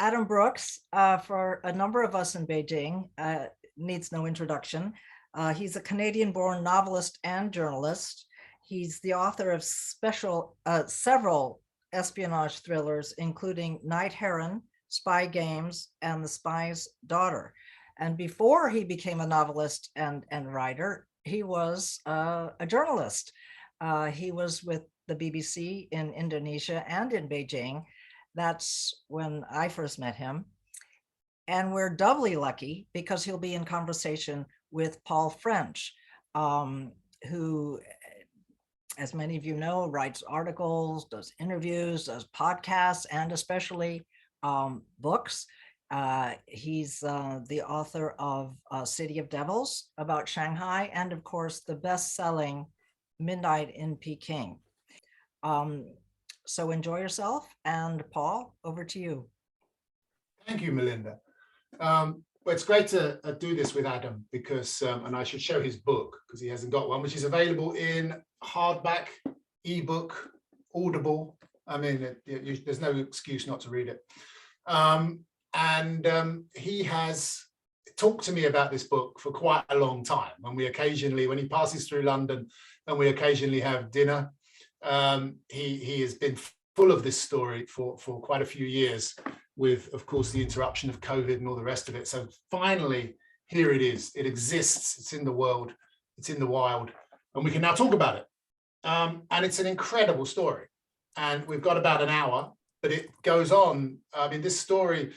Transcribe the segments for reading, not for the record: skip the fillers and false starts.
Adam Brookes, for a number of us in Beijing, needs no introduction. He's a Canadian-born novelist and journalist. He's the author of several espionage thrillers, including Night Heron, Spy Games, and The Spy's Daughter. And before he became a novelist and writer, he was a journalist. He was with the BBC in Indonesia and in Beijing. That's when I first met him. And we're doubly lucky because he'll be in conversation with Paul French, who, as many of you know, writes articles, does interviews, does podcasts, and especially books. He's the author of City of Devils about Shanghai, and of course, the best-selling Midnight in Peking. So enjoy yourself. And Paul, over to you. Thank you, Melinda. Well, it's great to do this with Adam because, and I should show his book because he hasn't got one, which is available in hardback, ebook, Audible. I mean, there's no excuse not to read it. He has talked to me about this book for quite a long time. When he passes through London and we occasionally have dinner, he has been full of this story for quite a few years, with, of course, the interruption of COVID and all the rest of it. So finally, here it is. It exists. It's in the world. It's in the wild. And we can now talk about it. And it's an incredible story. And we've got about an hour, but it goes on. I mean, this story,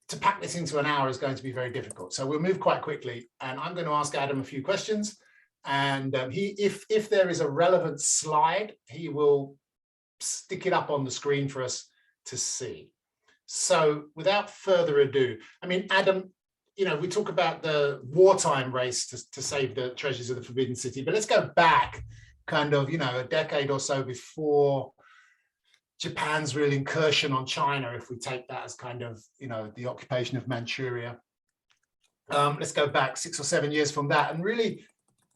to pack this into an hour is going to be very difficult. So we'll move quite quickly. And I'm going to ask Adam a few questions. And if there is a relevant slide, he will stick it up on the screen for us to see. So without further ado, I mean, Adam, you know, we talk about the wartime race to save the treasures of the Forbidden City, but let's go back kind of, you know, a decade or so before Japan's real incursion on China, if we take that as kind of, you know, the occupation of Manchuria. Let's go back 6 or 7 years from that and really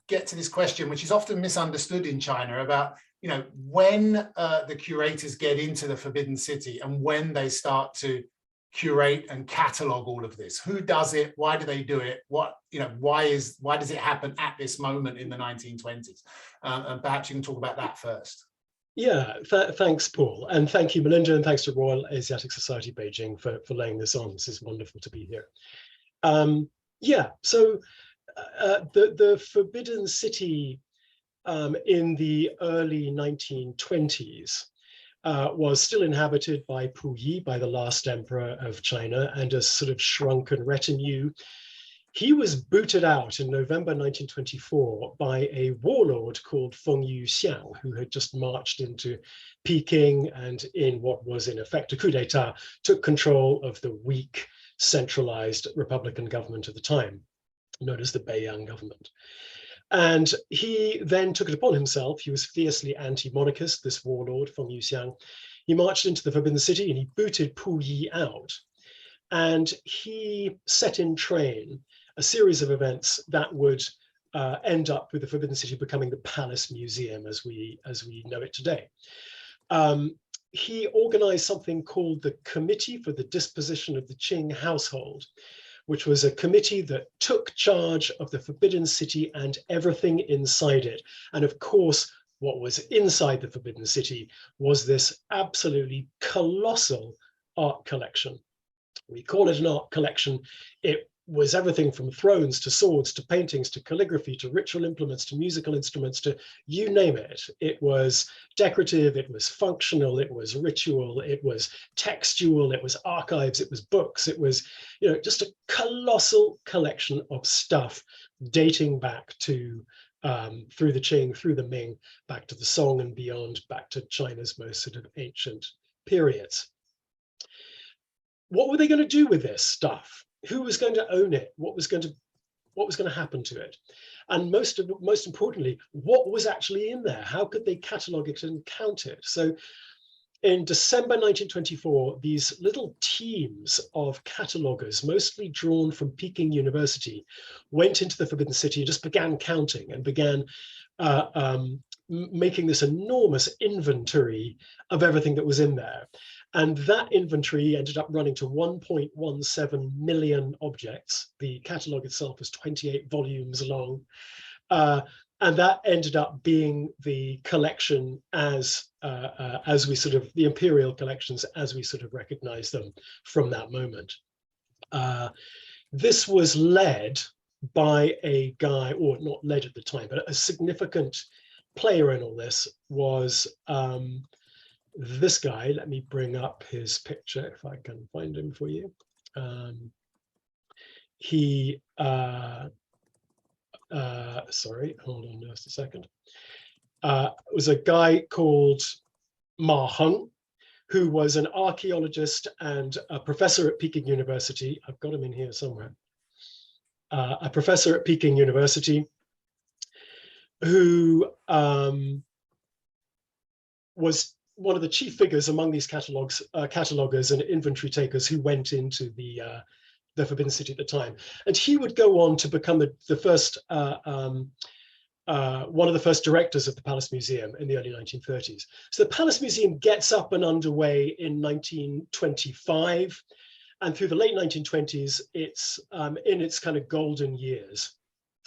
get to this question, which is often misunderstood in China, about, you know, when the curators get into the Forbidden City and when they start to curate and catalog all of this. Who does it? Why do they do it? What, you know, why does it happen at this moment in the 1920s? And perhaps you can talk about that first. Yeah, thanks, Paul. And thank you, Melinda, and thanks to Royal Asiatic Society Beijing for laying this on. This is wonderful to be here. Yeah, so the Forbidden City in the early 1920s was still inhabited by Puyi, by the last emperor of China, and a sort of shrunken retinue. He was booted out in November 1924 by a warlord called Feng Yuxiang, who had just marched into Peking and, in what was in effect a coup d'etat, took control of the weak, centralized Republican government at the time, known as the Beiyang government. And he then took it upon himself. He was fiercely anti-monarchist, this warlord, Feng Yuxiang. He marched into the Forbidden City and he booted Puyi out. And he set in train a series of events that would end up with the Forbidden City becoming the Palace Museum as we know it today. He organized something called the Committee for the Disposition of the Qing Household, which was a committee that took charge of the Forbidden City and everything inside it. And of course, what was inside the Forbidden City was this absolutely colossal art collection. We call it an art collection. It was everything from thrones to swords to paintings to calligraphy to ritual implements to musical instruments to you name it. It was decorative, it was functional, it was ritual, it was textual, it was archives, it was books, it was, you know, just a colossal collection of stuff dating back to through the Qing, through the Ming, back to the Song and beyond, back to China's most sort of ancient periods. What were they going to do with this stuff? Who was going to own it? What was going to happen to it? And most importantly, what was actually in there? How could they catalog it and count it? So in December 1924, these little teams of catalogers, mostly drawn from Peking University, went into the Forbidden City and just began counting and began making this enormous inventory of everything that was in there. And that inventory ended up running to 1.17 million objects. The catalogue itself was 28 volumes long. And that ended up being the collection as we sort of, the imperial collections as we sort of recognize them from that moment. This was led by a guy, or not led at the time, but a significant player in all this was this guy. Let me bring up his picture if I can find him for you. Sorry, hold on just a second. Was a guy called Ma Heng, who was an archaeologist and a professor at Peking University. I've got him in here somewhere. A professor at Peking University who was one of the chief figures among these catalogers and inventory takers who went into the Forbidden City at the time. And he would go on to become the first, one of the first directors of the Palace Museum in the early 1930s. So the Palace Museum gets up and underway in 1925. And through the late 1920s, it's in its kind of golden years.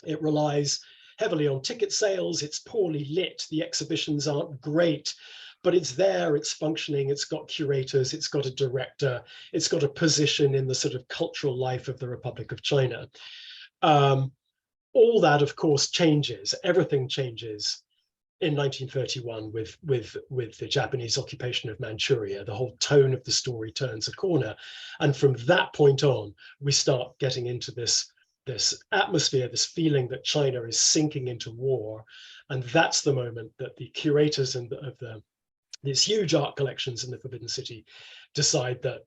It relies heavily on ticket sales. It's poorly lit. The exhibitions aren't great, but it's there, it's functioning, it's got curators, it's got a director, it's got a position in the sort of cultural life of the Republic of China. All that, of course, changes. Everything changes in 1931 with the Japanese occupation of Manchuria. The whole tone of the story turns a corner. And from that point on, we start getting into this atmosphere, this feeling that China is sinking into war. And that's the moment that the curators these huge art collections in the Forbidden City decide that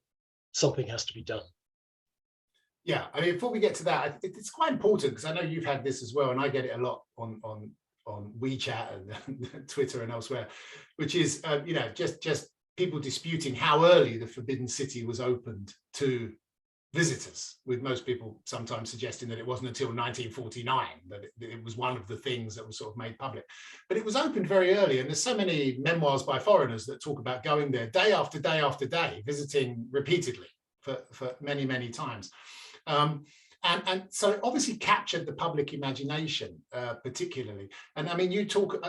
something has to be done. Yeah, I mean, before we get to that, it's quite important because I know you've had this as well, and I get it a lot on WeChat and Twitter and elsewhere, which is you know, just people disputing how early the Forbidden City was opened to visitors, with most people sometimes suggesting that it wasn't until 1949 that it was one of the things that was sort of made public. But it was opened very early, and there's so many memoirs by foreigners that talk about going there day after day after day, visiting repeatedly for many, many times. And so it obviously captured the public imagination, particularly. And I mean, you talk,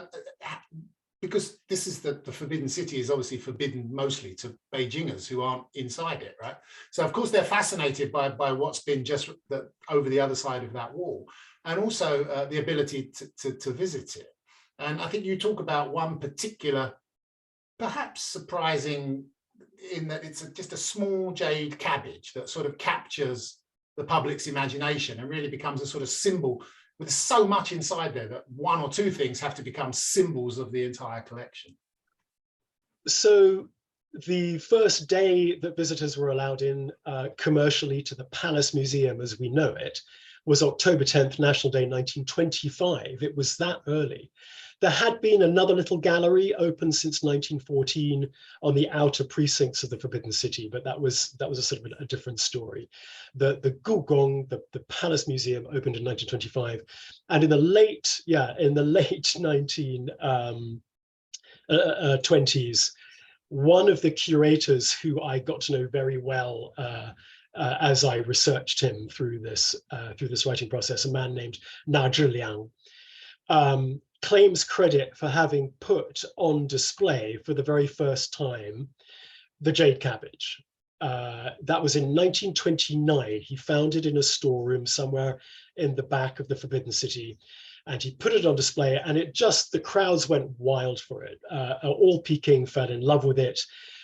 because this is the Forbidden City is obviously forbidden mostly to Beijingers who aren't inside it, right? So of course they're fascinated by what's been just over the other side of that wall, and also the ability to visit it. And I think you talk about one particular, perhaps surprising, in that it's just a small jade cabbage that sort of captures the public's imagination and really becomes a sort of symbol. With so much inside there that one or two things have to become symbols of the entire collection. So the first day that visitors were allowed in commercially to the Palace Museum as we know it was October 10th, National Day 1925. It was that early. There had been another little gallery open since 1914 on the outer precincts of the Forbidden City, but that was a sort of a different story. The Gugong, the Palace Museum, opened in 1925, and in the late 1920s, one of the curators who I got to know very well as I researched him through this writing process, a man named Na Zhiliang, claims credit for having put on display for the very first time the jade cabbage. That was in 1929. He found it in a storeroom somewhere in the back of the Forbidden City, and he put it on display, and the crowds went wild for it. All Peking fell in love with it.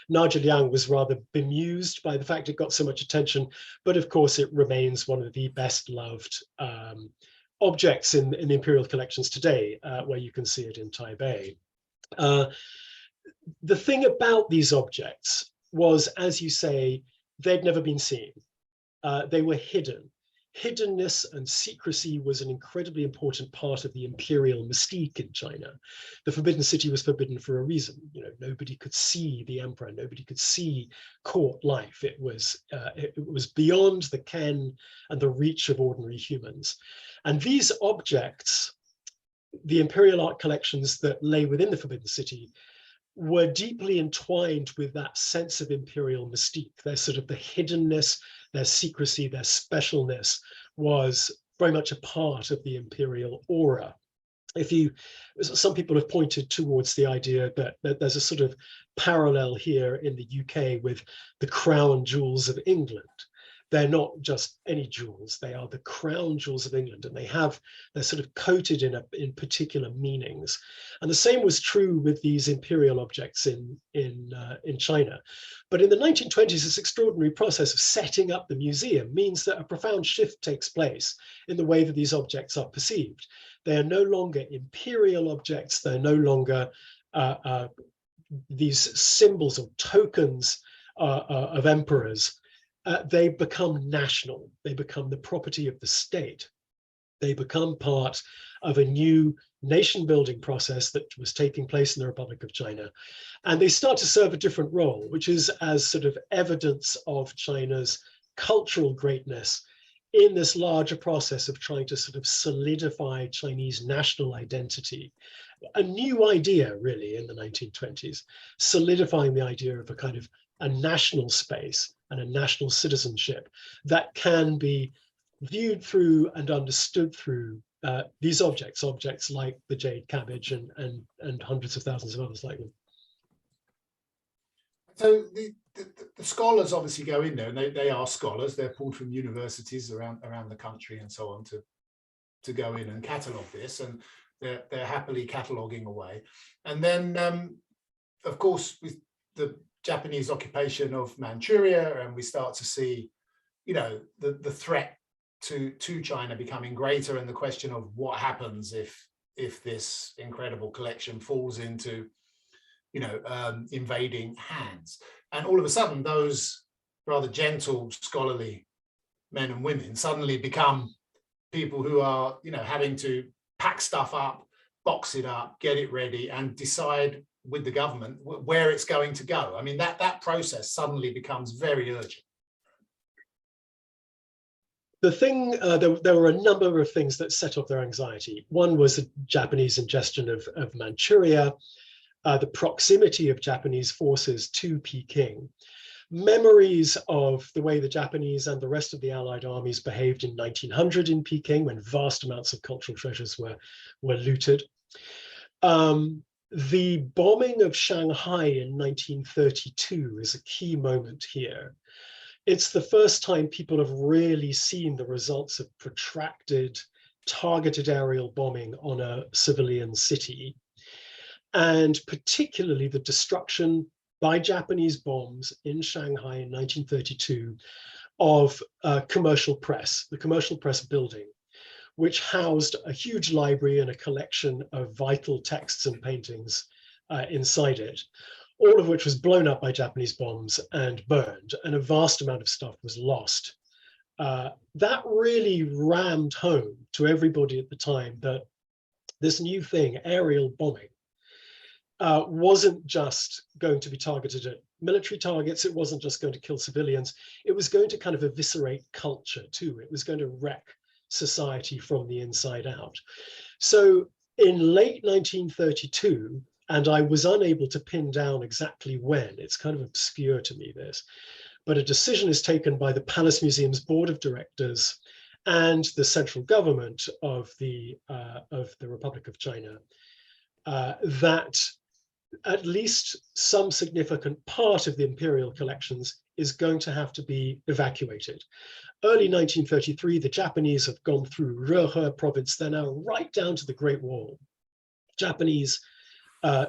Na Zhiliang was rather bemused by the fact it got so much attention, but of course it remains one of the best loved objects in the imperial collections today, where you can see it in Taipei. The thing about these objects was, as you say, they'd never been seen. They were hidden. Hiddenness and secrecy was an incredibly important part of the imperial mystique in China. The Forbidden City was forbidden for a reason. You know, nobody could see the emperor, nobody could see court life. It was beyond the ken and the reach of ordinary humans. And these objects, the imperial art collections that lay within the Forbidden City, were deeply entwined with that sense of imperial mystique. Their sort of the hiddenness, their secrecy, their specialness was very much a part of the imperial aura. Some people have pointed towards the idea that there's a sort of parallel here in the UK with the crown jewels of England. They're not just any jewels, they are the crown jewels of England, and they're sort of coated in particular meanings. And the same was true with these imperial objects in China. But in the 1920s, this extraordinary process of setting up the museum means that a profound shift takes place in the way that these objects are perceived. They are no longer imperial objects, they're no longer these symbols or tokens of emperors. They become national, they become the property of the state. They become part of a new nation building process that was taking place in the Republic of China. And they start to serve a different role, which is as sort of evidence of China's cultural greatness in this larger process of trying to sort of solidify Chinese national identity. A new idea really in the 1920s, solidifying the idea of a kind of a national space and a national citizenship that can be viewed through and understood through these objects like the jade cabbage and hundreds of thousands of others like them. So the scholars obviously go in there, and they are scholars. They're pulled from universities around the country and so on to go in and catalogue this, and they're happily cataloguing away. And then, of course, with the Japanese occupation of Manchuria, and we start to see, you know, the threat to China becoming greater, and the question of what happens if this incredible collection falls into, you know, invading hands. And all of a sudden, those rather gentle, scholarly men and women suddenly become people who are, you know, having to pack stuff up, box it up, get it ready, and decide with the government where it's going to go. I mean, that process suddenly becomes very urgent. The thing, there were a number of things that set off their anxiety. One was the Japanese ingestion of Manchuria, the proximity of Japanese forces to Peking, memories of the way the Japanese and the rest of the Allied armies behaved in 1900 in Peking, when vast amounts of cultural treasures were looted. The bombing of Shanghai in 1932 is a key moment here. It's the first time people have really seen the results of protracted, targeted aerial bombing on a civilian city, and particularly the destruction by Japanese bombs in Shanghai in 1932 of commercial press, the commercial press building, which housed a huge library and a collection of vital texts and paintings inside it, all of which was blown up by Japanese bombs and burned, and a vast amount of stuff was lost. That really rammed home to everybody at the time that this new thing, aerial bombing, wasn't just going to be targeted at military targets. It wasn't just going to kill civilians. It was going to kind of eviscerate culture too. It was going to wreck society from the inside out. So in late 1932, and I was unable to pin down exactly when, it's kind of obscure to me this, but a decision is taken by the Palace Museum's board of directors and the central government of the Republic of China that at least some significant part of the imperial collections is going to have to be evacuated. Early 1933, the Japanese have gone through Rehe province. They're now right down to the Great Wall. Japanese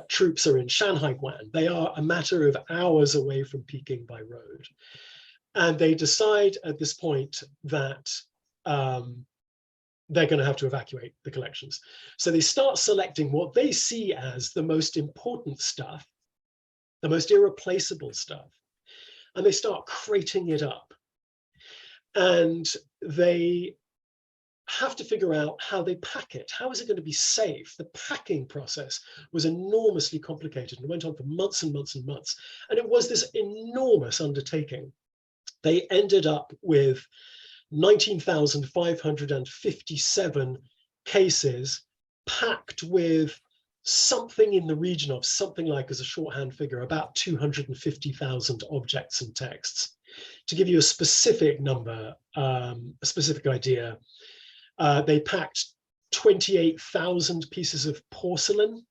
troops are in Shanghai. They are a matter of hours away from Peking by road. And they decide at this point that they're going to have to evacuate the collections. So they start selecting what they see as the most important stuff, the most irreplaceable stuff, and they start crating it up. And they have to figure out how they pack it. How is it going to be safe? The packing process was enormously complicated and went on for months and months and months. And it was this enormous undertaking. They ended up with 19,557 cases packed with something in the region of something like, as a shorthand figure, about 250,000 objects and texts. To give you a specific number, a specific idea, they packed 28,000 pieces of porcelain.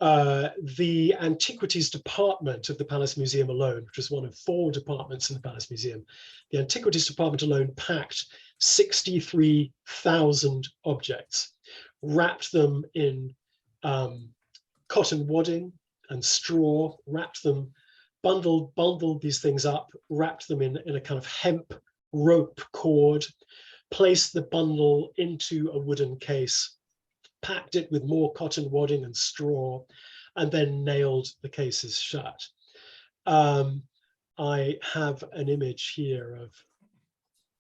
The antiquities department of the Palace Museum alone, which is one of 4 departments in the Palace Museum, the antiquities department alone packed 63,000 objects, wrapped them in cotton wadding and straw, wrapped them, bundled these things up, wrapped them in a kind of hemp rope cord, placed the bundle into a wooden case, packed it with more cotton wadding and straw, and then nailed the cases shut. I have an image here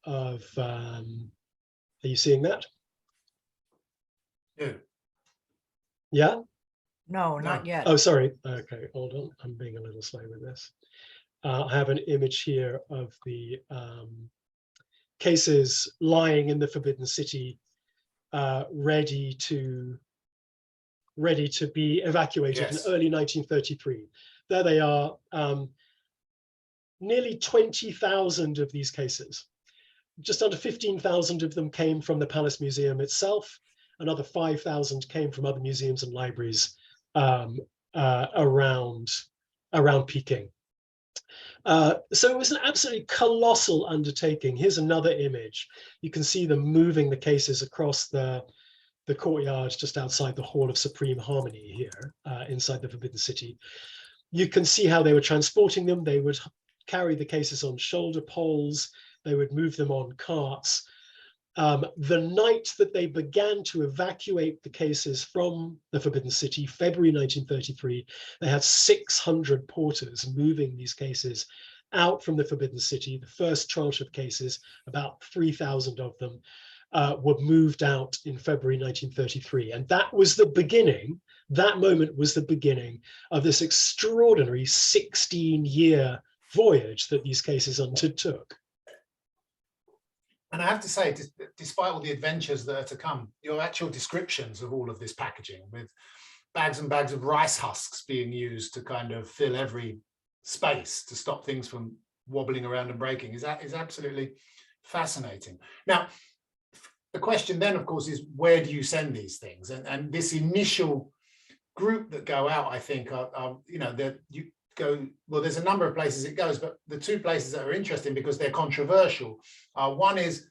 of are you seeing that? Yeah. No, No. not yet. Oh, sorry. Okay, hold on. I'm being a little slow with this. I have an image here of the cases lying in the Forbidden City, ready to be evacuated. Yes. In early 1933. There they are, nearly 20,000 of these cases. Just under 15,000 of them came from the Palace Museum itself. Another 5,000 came from other museums and libraries around Peking. So it was an absolutely colossal undertaking. Here's another image. You can see them moving the cases across the courtyard just outside the Hall of Supreme Harmony here, inside the Forbidden City. You can see how they were transporting them. They would carry the cases on shoulder poles. They would move them on carts. The night that they began to evacuate the cases from the Forbidden City, February 1933, they had 600 porters moving these cases out from the Forbidden City. The first tranche of cases, about 3,000 of them, were moved out in February 1933. And that was the beginning, that moment was the beginning of this extraordinary 16-year voyage that these cases undertook. And I have to say, despite all the adventures that are to come, your actual descriptions of all of this packaging, with bags and bags of rice husks being used to kind of fill every space to stop things from wobbling around and breaking, is absolutely fascinating. Now, the question then, of course, is where do you send these things? And this initial group that go out, I think, you know, that you go, well, there's a number of places it goes, but the 2 places that are interesting because they're controversial. One is,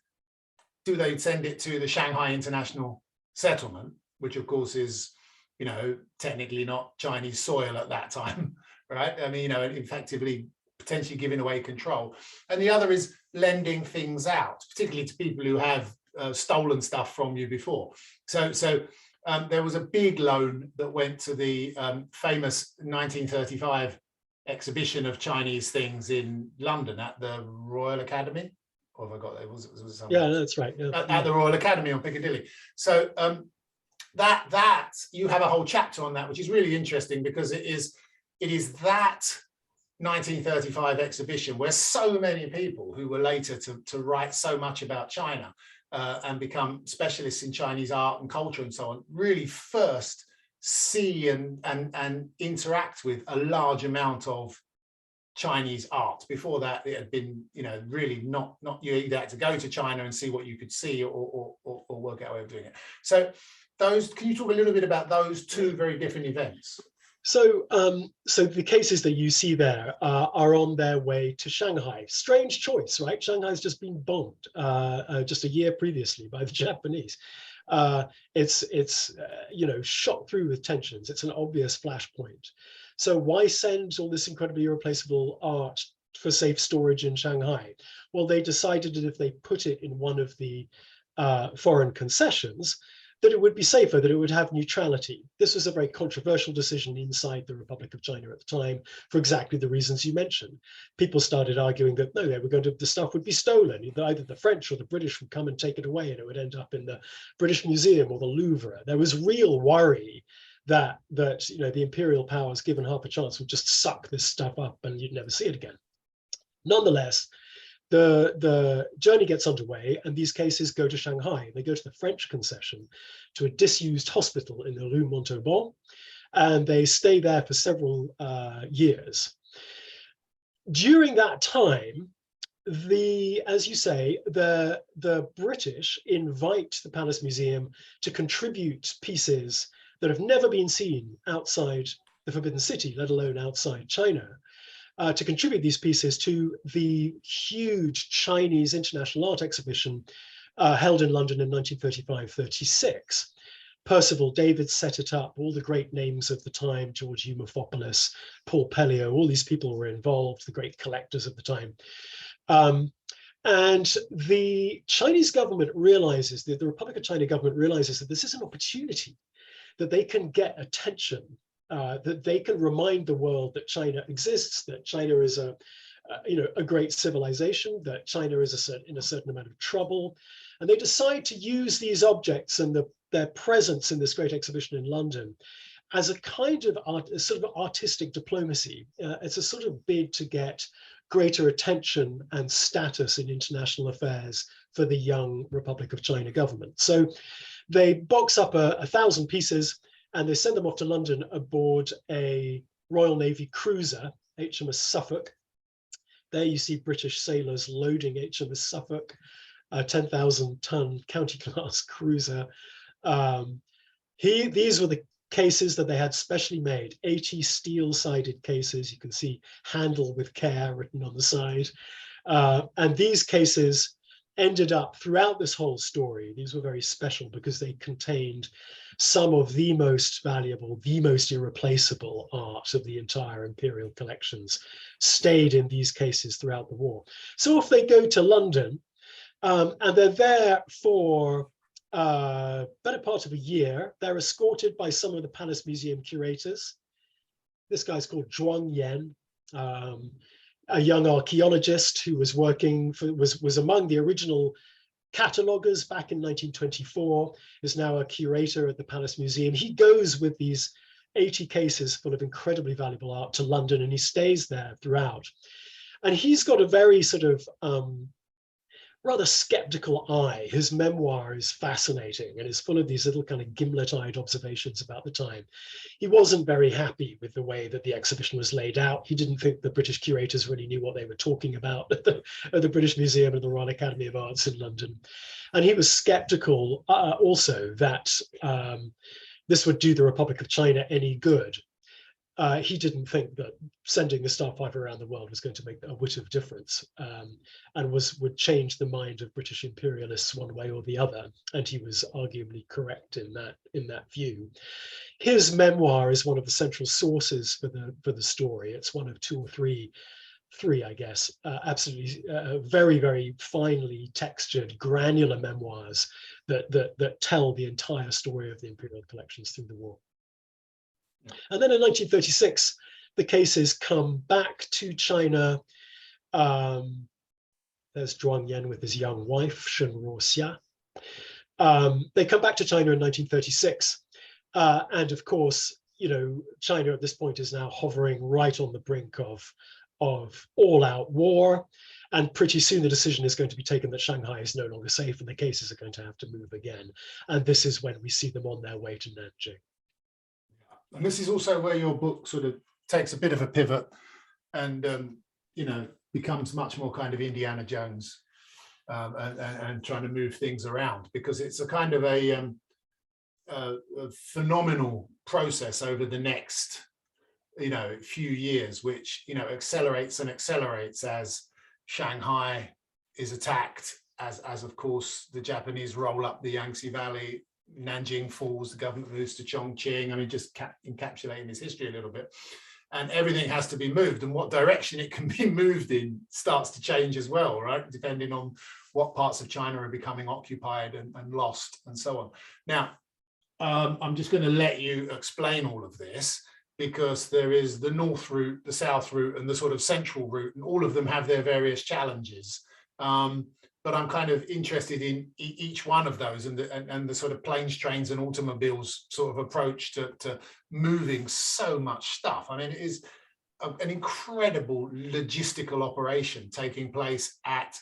do they send it to the Shanghai International Settlement, which of course is, you know, technically not Chinese soil at that time, right? I mean, you know, effectively potentially giving away control. And the other is lending things out, particularly to people who have stolen stuff from you before. So there was a big loan that went to the famous 1935 exhibition of Chinese things in London at the Royal Academy. Or have I got that? Was something else? That's right. Yeah. At the Royal Academy on Piccadilly. So that you have a whole chapter on that, which is really interesting because it is that 1935 exhibition where so many people who were later to write so much about China and become specialists in Chinese art and culture and so on, really first see and interact with a large amount of Chinese art. Before that, it had been, you know, really not you either had to go to China and see what you could see or work out a way of doing it. So those, can you talk a little bit about those 2 very different events? So, so the cases that you see there are on their way to Shanghai. Strange choice, right? Shanghai's just been bombed just a year previously by the Japanese. It's you know, shot through with tensions. It's an obvious flashpoint. So why send all this incredibly irreplaceable art for safe storage in Shanghai? Well, they decided that if they put it in one of the foreign concessions, that it would be safer, that it would have neutrality. This was a very controversial decision inside the Republic of China at the time for exactly the reasons you mentioned. People started arguing that no, the stuff would be stolen. Either the French or the British would come and take it away and it would end up in the British Museum or the Louvre. There was real worry that you know, the imperial powers, given half a chance, would just suck this stuff up and you'd never see it again. Nonetheless, the journey gets underway, and these cases go to Shanghai. They go to the French concession, to a disused hospital in the Rue Montauban, and they stay there for several years. During that time, as you say, the British invite the Palace Museum to contribute pieces that have never been seen outside the Forbidden City, let alone outside China, to contribute these pieces to the huge Chinese International Art Exhibition held in London in 1935-36. Percival Davies set it up, all the great names of the time, George Eumorphopoulos, Paul Pelliot, all these people were involved, the great collectors of the time. And the Chinese government realizes, the Republic of China government realizes that this is an opportunity, that they can get attention, that they can remind the world that China exists, that China is a great civilization, that China is in a certain amount of trouble. And they decide to use these objects and their presence in this great exhibition in London as a kind of sort of artistic diplomacy. It's a sort of bid to get greater attention and status in international affairs for the young Republic of China government. So they box up 1,000 pieces and they send them off to London aboard a Royal Navy cruiser, HMS Suffolk. There you see British sailors loading HMS Suffolk, a 10,000-ton county-class cruiser. These were the cases that they had specially made, 80 steel-sided cases. You can see "handle with care" written on the side. And these cases ended up throughout this whole story. These were very special because they contained some of the most valuable, the most irreplaceable art of the entire Imperial collections, stayed in these cases throughout the war. So if they go to London, and they're there for better part of a year, they're escorted by some of the Palace Museum curators. This guy's called Zhuang Yan, a young archaeologist who was working for, was among the original catalogers back in 1924, is now a curator at the Palace Museum. He goes with these 80 cases full of incredibly valuable art to London, and he stays there throughout. And he's got a very sort of rather skeptical eye. His memoir is fascinating and is full of these little kind of gimlet-eyed observations about the time. He wasn't very happy with the way that the exhibition was laid out. He didn't think the British curators really knew what they were talking about at the British Museum and the Royal Academy of Arts in London. And he was skeptical also that this would do the Republic of China any good. He didn't think that sending the Starfighter around the world was going to make a whit of difference, and would change the mind of British imperialists one way or the other. And he was arguably correct in that view. His memoir is one of the central sources for the story. It's one of two or three, I guess, absolutely very, very finely textured, granular memoirs that tell the entire story of the Imperial collections through the war. And then in 1936, the cases come back to China. There's Zhuang Yan with his young wife, Shen Ruoxia. They come back to China in 1936. And of course, China at this point is now hovering right on the brink of all-out war. And pretty soon the decision is going to be taken that Shanghai is no longer safe and the cases are going to have to move again. And this is when we see them on their way to Nanjing. And this is also where your book sort of takes a bit of a pivot and, becomes much more kind of Indiana Jones and trying to move things around, because it's a kind of a phenomenal process over the next, few years, which, accelerates and accelerates as Shanghai is attacked, as of course, the Japanese roll up the Yangtze Valley. Nanjing falls, the government moves to Chongqing. I mean, just encapsulating this history a little bit. And everything has to be moved, and what direction it can be moved in starts to change as well, right? Depending on what parts of China are becoming occupied and lost and so on. Now, I'm just going to let you explain all of this, because there is the north route, the south route, and the sort of central route, and all of them have their various challenges. But I'm kind of interested in each one of those and the sort of planes, trains, and automobiles sort of approach to moving so much stuff. I mean, an incredible logistical operation taking place at,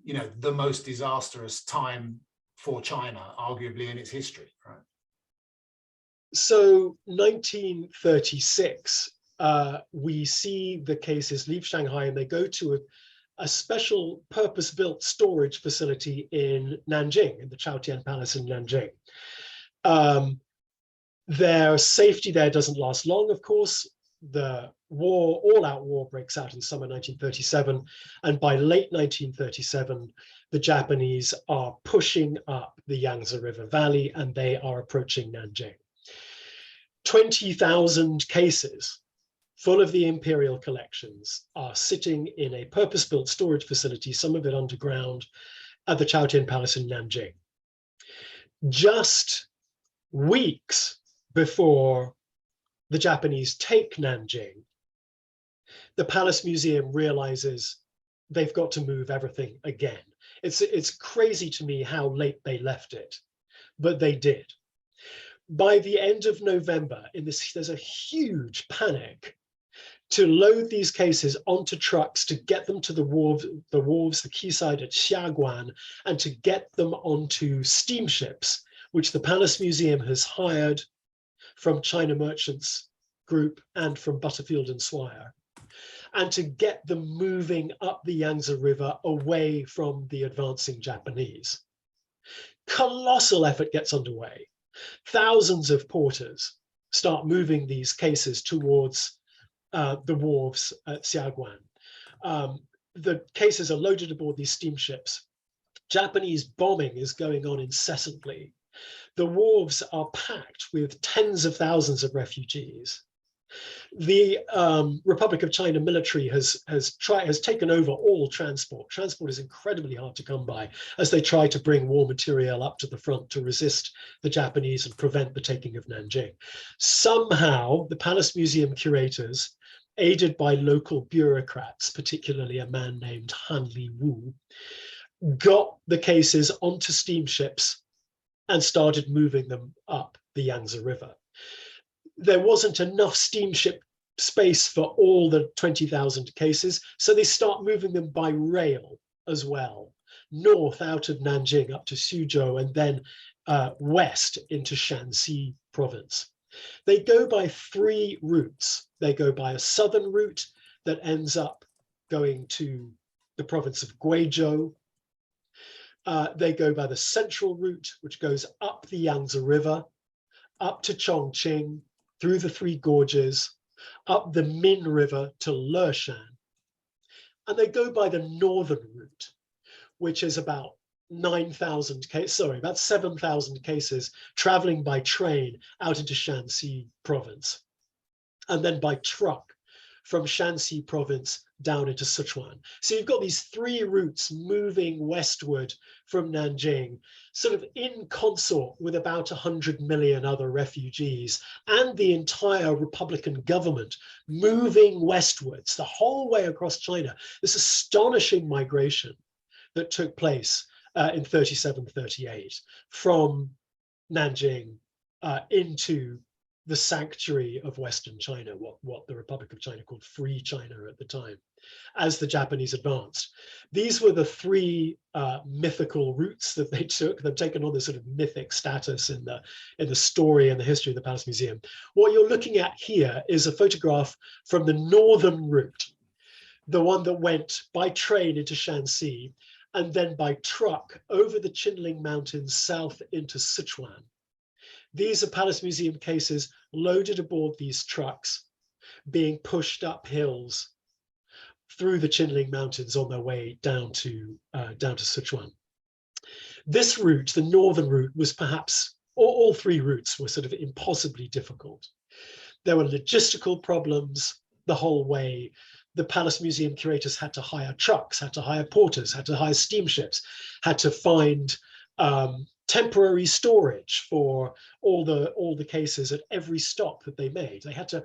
you know, the most disastrous time for China, arguably in its history, right? So 1936, we see the cases leave Shanghai and they go to a special purpose-built storage facility in Nanjing, in the Chaotian Palace in Nanjing. Their safety there doesn't last long, of course. The war, all-out war, breaks out in summer 1937, and by late 1937, the Japanese are pushing up the Yangtze River Valley and they are approaching Nanjing. 20,000 cases full of the imperial collections are sitting in a purpose-built storage facility, some of it underground, at the Chaotian Palace in Nanjing. Just weeks before the Japanese take Nanjing, the Palace Museum realizes they've got to move everything again. It's crazy to me how late they left it, but they did. By the end of November, there's a huge panic to load these cases onto trucks, to get them to the wharves, the quayside at Xiaguan, and to get them onto steamships, which the Palace Museum has hired from China Merchants Group and from Butterfield and Swire, and to get them moving up the Yangtze River away from the advancing Japanese. Colossal effort gets underway. Thousands of porters start moving these cases towards the wharves at Xiaguan. The cases are loaded aboard these steamships. Japanese bombing is going on incessantly. The wharves are packed with tens of thousands of refugees. The Republic of China military has taken over all transport. Transport is incredibly hard to come by as they try to bring war material up to the front to resist the Japanese and prevent the taking of Nanjing. Somehow, the Palace Museum curators, aided by local bureaucrats, particularly a man named Han Li Wu, got the cases onto steamships and started moving them up the Yangtze River. There wasn't enough steamship space for all the 20,000 cases, so they start moving them by rail as well, north out of Nanjing up to Suzhou, and then west into Shanxi province. They go by 3 routes. They go by a southern route that ends up going to the province of Guizhou. They go by the central route, which goes up the Yangtze River, up to Chongqing, through the 3 gorges, up the Min River to Leshan. And they go by the northern route, which is about 7,000 cases traveling by train out into Shanxi province, and then by truck from Shanxi province down into Sichuan. So you've got these 3 routes moving westward from Nanjing, sort of in consort with about 100 million other refugees and the entire Republican government moving westwards the whole way across China. This astonishing migration that took place in 37-38 from Nanjing into the sanctuary of Western China, what the Republic of China called Free China at the time, as the Japanese advanced. These were the 3 mythical routes that they took. They've taken on this sort of mythic status in the story and the history of the Palace Museum. What you're looking at here is a photograph from the northern route, the one that went by train into Shanxi and then by truck over the Qinling Mountains south into Sichuan. These are Palace Museum cases loaded aboard these trucks, being pushed up hills through the Qinling Mountains on their way down to Sichuan. This route, the northern route, was perhaps, all 3 routes were sort of impossibly difficult. There were logistical problems the whole way. The Palace Museum curators had to hire trucks, had to hire porters, had to hire steamships, had to find temporary storage for all the cases at every stop that they made. They had to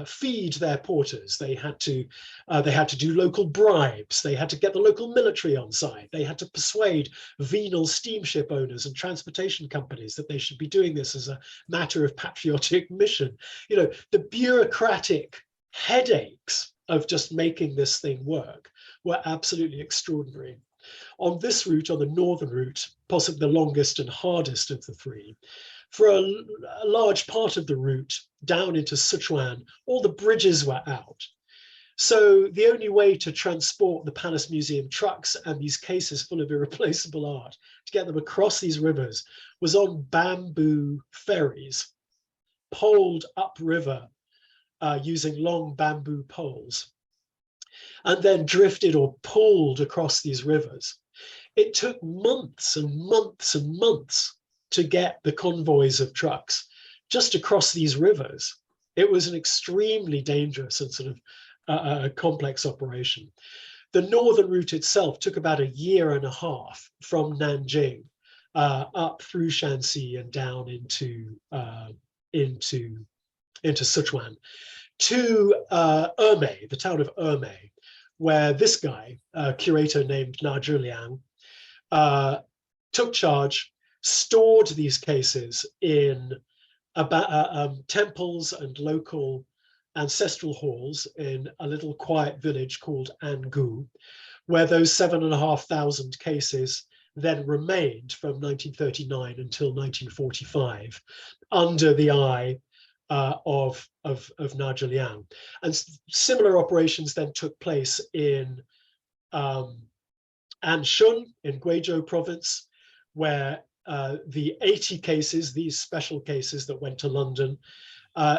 feed their porters. They had to do local bribes. They had to get the local military on side. They had to persuade venal steamship owners and transportation companies that they should be doing this as a matter of patriotic mission. You know, the bureaucratic headaches of just making this thing work were absolutely extraordinary. On this route, on the northern route, possibly the longest and hardest of the three, for a large part of the route down into Sichuan, all the bridges were out. So the only way to transport the Palace Museum trucks and these cases full of irreplaceable art, to get them across these rivers, was on bamboo ferries, poled upriver using long bamboo poles, and then drifted or pulled across these rivers. It took months and months and months to get the convoys of trucks just across these rivers. It was an extremely dangerous and sort of complex operation. The northern route itself took about a year and a half from Nanjing up through Shanxi and down into Sichuan to Ermei, the town of Ermei, where this guy, a curator named Na Zhiliang, took charge, stored these cases in temples and local ancestral halls in a little quiet village called Angu, where those 7,500 cases then remained from 1939 until 1945 under the eye of Na Zhiliang. And similar operations then took place in Anshun in Guizhou province, where the 80 cases, these special cases that went to London,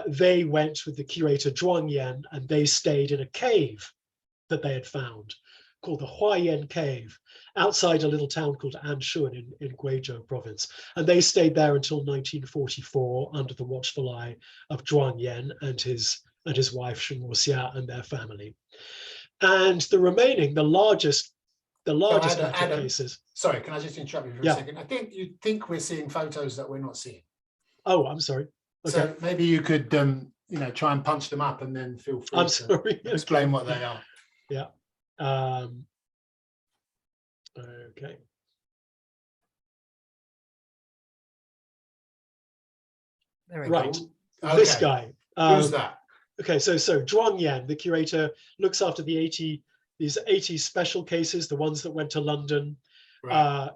they went with the curator Zhuang Yan, and they stayed in a cave that they had found called the Huayan Cave outside a little town called Anshun in Guizhou province. And they stayed there until 1944 under the watchful eye of Zhuang Yan and his wife Shen Wuxia and their family. And the remaining, the largest batch of cases. Sorry, can I just interrupt you for a second? I think you think we're seeing photos that we're not seeing. Oh, I'm sorry. Okay. So maybe you could, try and punch them up and then feel free to explain what they are. Yeah. Okay. There we Right. go. Okay. This guy. Who's that? Okay, so Zhuang Yan, the curator, looks after these 80 special cases, the ones that went to London, Right.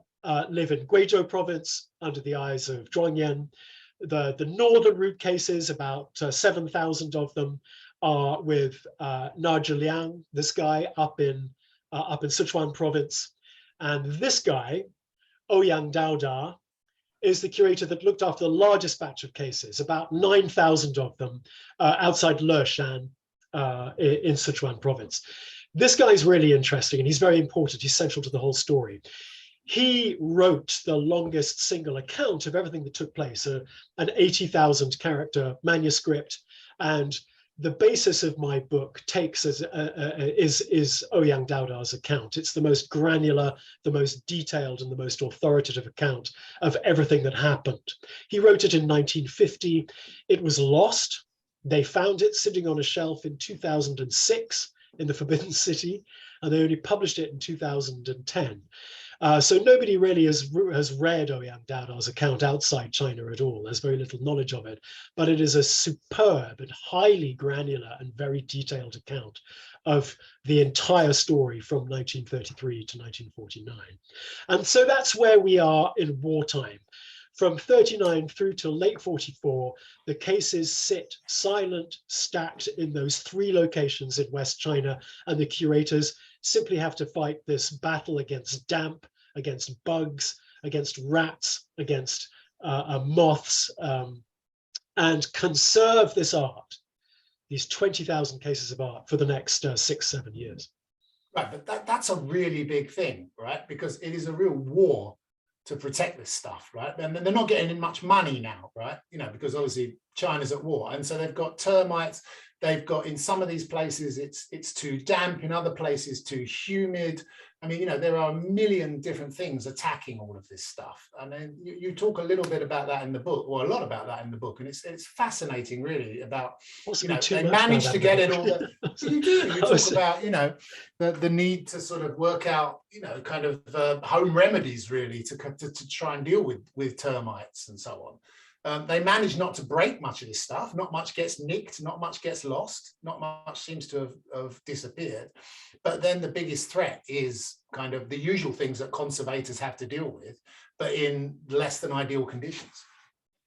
live in Guizhou province under the eyes of Zhuang Yan. The northern route cases, about 7,000 of them, are with Na Zhiliang, this guy up in Sichuan province. And this guy, Ouyang Daoda, is the curator that looked after the largest batch of cases, about 9,000 of them outside Leshan in Sichuan province. This guy is really interesting and he's very important. He's central to the whole story. He wrote the longest single account of everything that took place, an 80,000 character manuscript. And the basis of my book is Ouyang Daoda's account. It's the most granular, the most detailed, and the most authoritative account of everything that happened. He wrote it in 1950. It was lost. They found it sitting on a shelf in 2006 in the Forbidden City, and they only published it in 2010. So nobody really has read Ouyang Daoda's account outside China at all. There's very little knowledge of it, but it is a superb and highly granular and very detailed account of the entire story from 1933 to 1949. And so that's where we are in wartime. From 39 through to late 44, the cases sit silent, stacked in those 3 locations in West China, and the curators simply have to fight this battle against damp, against bugs, against rats, against moths, and conserve this art, these 20,000 cases of art, for the next 6-7 years. Right, but that's a really big thing, right? Because it is a real war to protect this stuff, right? And they're not getting much money now, right? Because obviously China's at war, and so they've got termites. They've got, in some of these places it's too damp, in other places too humid. I mean, there are a million different things attacking all of this stuff. And then you talk a little bit about that in the book, or a lot about that in the book, and it's fascinating, really, about they managed to get it all. You talk about the need to sort of work out kind of home remedies, really, to try and deal with termites and so on. They manage not to break much of this stuff. Not much gets nicked, not much gets lost, not much seems to have disappeared. But then the biggest threat is kind of the usual things that conservators have to deal with, but in less than ideal conditions.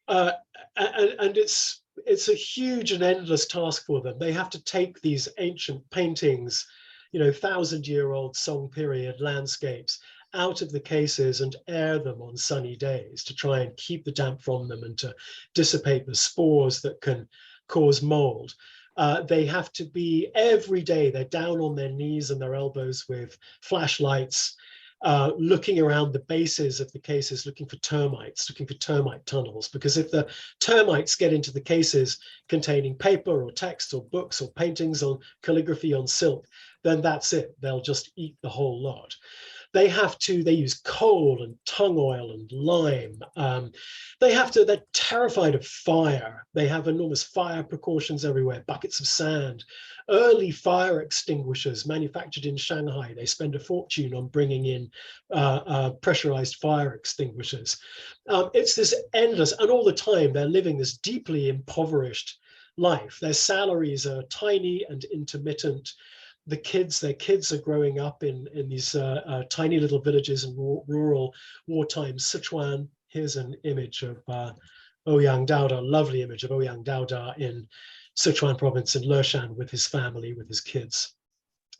And it's a huge and endless task for them. They have to take these ancient paintings, you know, 1,000-year-old Song period landscapes out of the cases and air them on sunny days to try and keep the damp from them and to dissipate the spores that can cause mold. They have to be every day, they're down on their knees and their elbows with flashlights, looking around the bases of the cases, looking for termite tunnels, because if the termites get into the cases containing paper or text or books or paintings on calligraphy on silk, then that's it. They'll just eat the whole lot. They use coal and tung oil and lime. They're terrified of fire. They have enormous fire precautions everywhere, buckets of sand, early fire extinguishers manufactured in Shanghai. They spend a fortune on bringing in pressurized fire extinguishers. It's this endless, and all the time they're living this deeply impoverished life. Their salaries are tiny and intermittent. Their kids are growing up in these tiny little villages in rural wartime Sichuan. Here's an image of Ouyang Daoda, lovely image of Ouyang Daoda in Sichuan province in Leshan with his family, with his kids,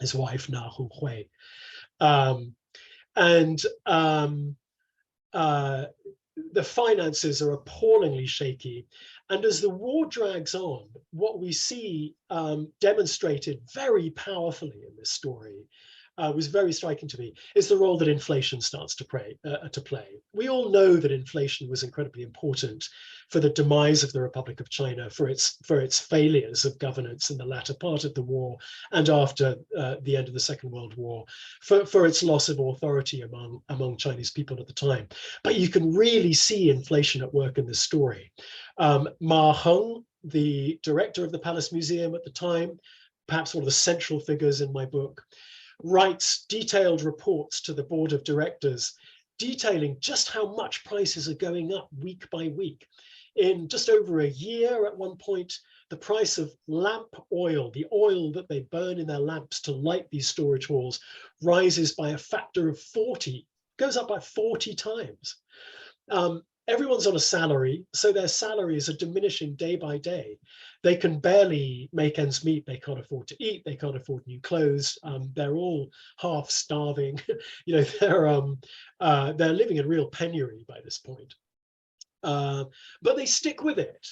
his wife Na Huhui. The finances are appallingly shaky. And as the war drags on, what we see demonstrated very powerfully in this story was very striking to me, is the role that inflation starts to play. We all know that inflation was incredibly important for the demise of the Republic of China, for its failures of governance in the latter part of the war and after the end of the Second World War, for its loss of authority among Chinese people at the time. But you can really see inflation at work in this story. Ma Heng, the director of the Palace Museum at the time, perhaps one of the central figures in my book, writes detailed reports to the board of directors detailing just how much prices are going up week by week. In just over a year, at one point, the price of lamp oil, the oil that they burn in their lamps to light these storage halls, rises by a factor of 40, goes up by 40 times. Everyone's on a salary, so their salaries are diminishing day by day. They can barely make ends meet. They can't afford to eat. They can't afford new clothes. They're all half starving. You know, they're living in real penury by this point. But they stick with it.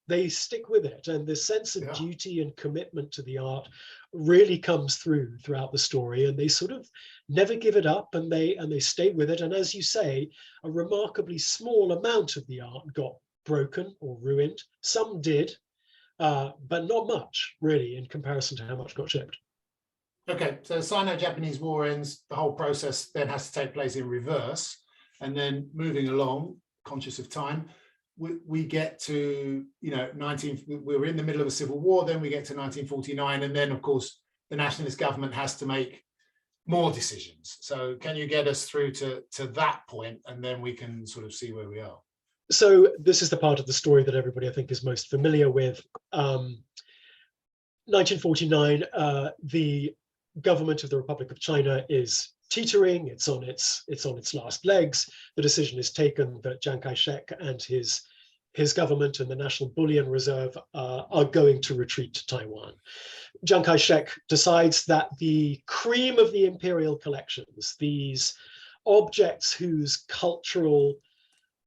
They stick with it, and this sense of duty and commitment to the art really comes throughout the story, and they sort of never give it up, and they stay with it. And as you say, a remarkably small amount of the art got broken or ruined. Some did, but not much really in comparison to how much got shipped. Okay, so the Sino-Japanese War ends, the whole process then has to take place in reverse, and then moving along, conscious of time, we get to, you know, we're in the middle of a civil war, then we get to 1949, and then of course the nationalist government has to make more decisions. So can you get us through to that point, and then we can sort of see where we are? So this is the part of the story that everybody I think is most familiar with. 1949, the government of the Republic of China is teetering. It's on its last legs. The decision is taken that Chiang Kai-shek and his government and the National Bullion Reserve are going to retreat to Taiwan. Chiang Kai-shek decides that the cream of the imperial collections, these objects whose cultural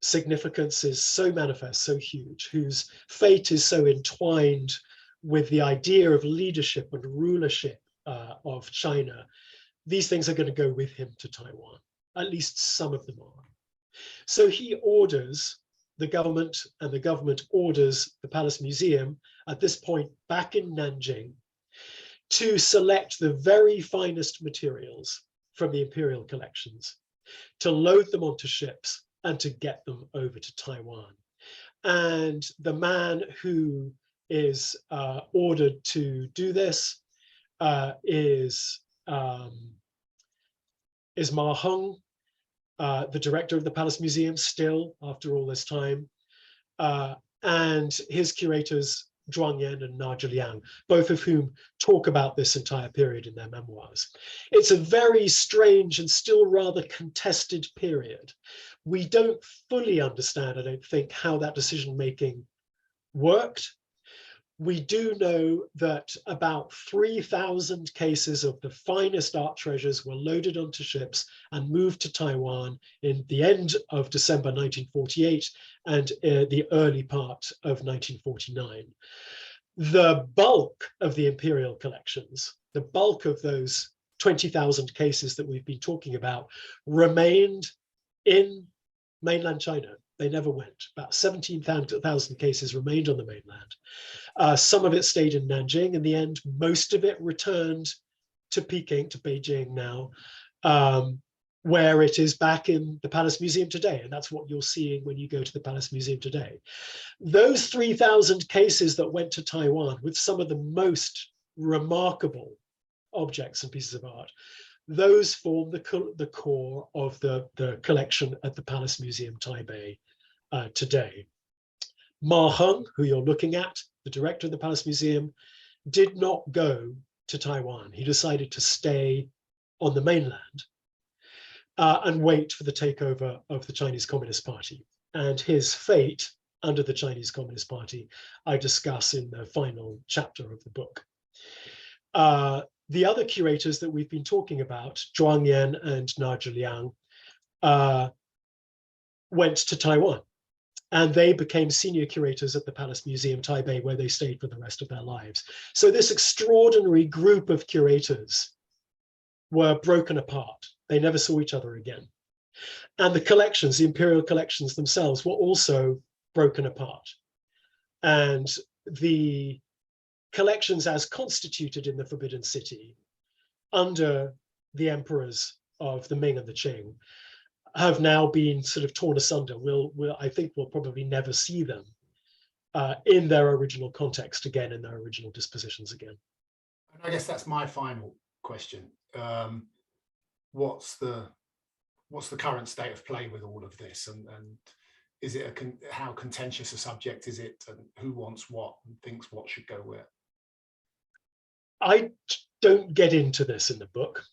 significance is so manifest, so huge, whose fate is so entwined with the idea of leadership and rulership of China, these things are going to go with him to Taiwan. At least some of them are. So he orders the government, and the government orders the Palace Museum, at this point back in Nanjing, to select the very finest materials from the imperial collections, to load them onto ships and to get them over to Taiwan. And the man who is ordered to do this is Ma Heng, the director of the Palace Museum, still after all this time. and his curators, Zhuangyan and Na Zhiliang, both of whom talk about this entire period in their memoirs. It's a very strange and still rather contested period. We don't fully understand, I don't think, how that decision-making worked. We do know that about 3,000 cases of the finest art treasures were loaded onto ships and moved to Taiwan in the end of December 1948 and the early part of 1949. The bulk of the imperial collections, the bulk of those 20,000 cases that we've been talking about, remained in mainland China. They never went. About 17,000 cases remained on the mainland. Some of it stayed in Nanjing. In the end, most of it returned to Peking, to Beijing now, where it is back in the Palace Museum today. And that's what you're seeing when you go to the Palace Museum today. Those 3,000 cases that went to Taiwan with some of the most remarkable objects and pieces of art, those form the core of the collection at the Palace Museum Taipei today. Ma Heng, who you're looking at, the director of the Palace Museum, did not go to Taiwan. He decided to stay on the mainland and wait for the takeover of the Chinese Communist Party. And his fate under the Chinese Communist Party, I discuss in the final chapter of the book. The other curators that we've been talking about, Zhuangyan and Na Zhiliang, went to Taiwan. And they became senior curators at the Palace Museum Taipei, where they stayed for the rest of their lives. So this extraordinary group of curators were broken apart. They never saw each other again. And the collections, the imperial collections themselves, were also broken apart. And the collections as constituted in the Forbidden City under the emperors of the Ming and the Qing have now been sort of torn asunder. I think we'll probably never see them in their original context again, in their original dispositions again. And I guess that's my final question. What's the current state of play with all of this, and is it how contentious a subject is it, and who wants what and thinks what should go where? I don't get into this in the book.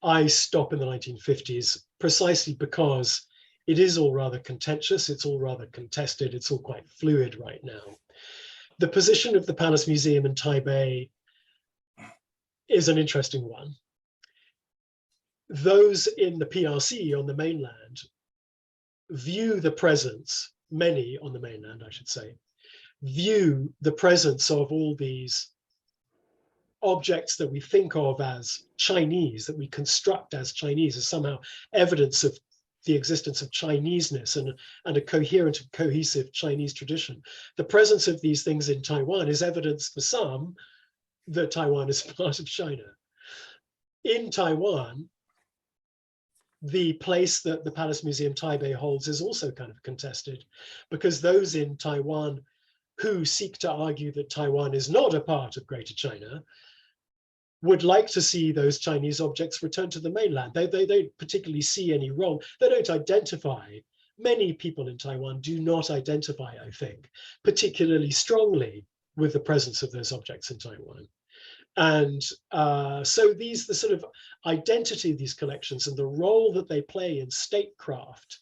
I stop in the 1950s precisely because it is all rather contentious, it's all rather contested, it's all quite fluid right now. The position of the Palace Museum in Taipei is an interesting one. Those in the PRC on the mainland view the presence, many on the mainland, I should say, view the presence of all these objects that we think of as Chinese, that we construct as Chinese, as somehow evidence of the existence of Chineseness and a coherent and cohesive Chinese tradition. The presence of these things in Taiwan is evidence for some that Taiwan is part of China. In Taiwan, the place that the Palace Museum Taipei holds is also kind of contested, because those in Taiwan who seek to argue that Taiwan is not a part of Greater China would like to see those Chinese objects return to the mainland. They don't particularly see any wrong. They don't identify. Many people in Taiwan do not identify, I think, particularly strongly with the presence of those objects in Taiwan. And so the sort of identity of these collections and the role that they play in statecraft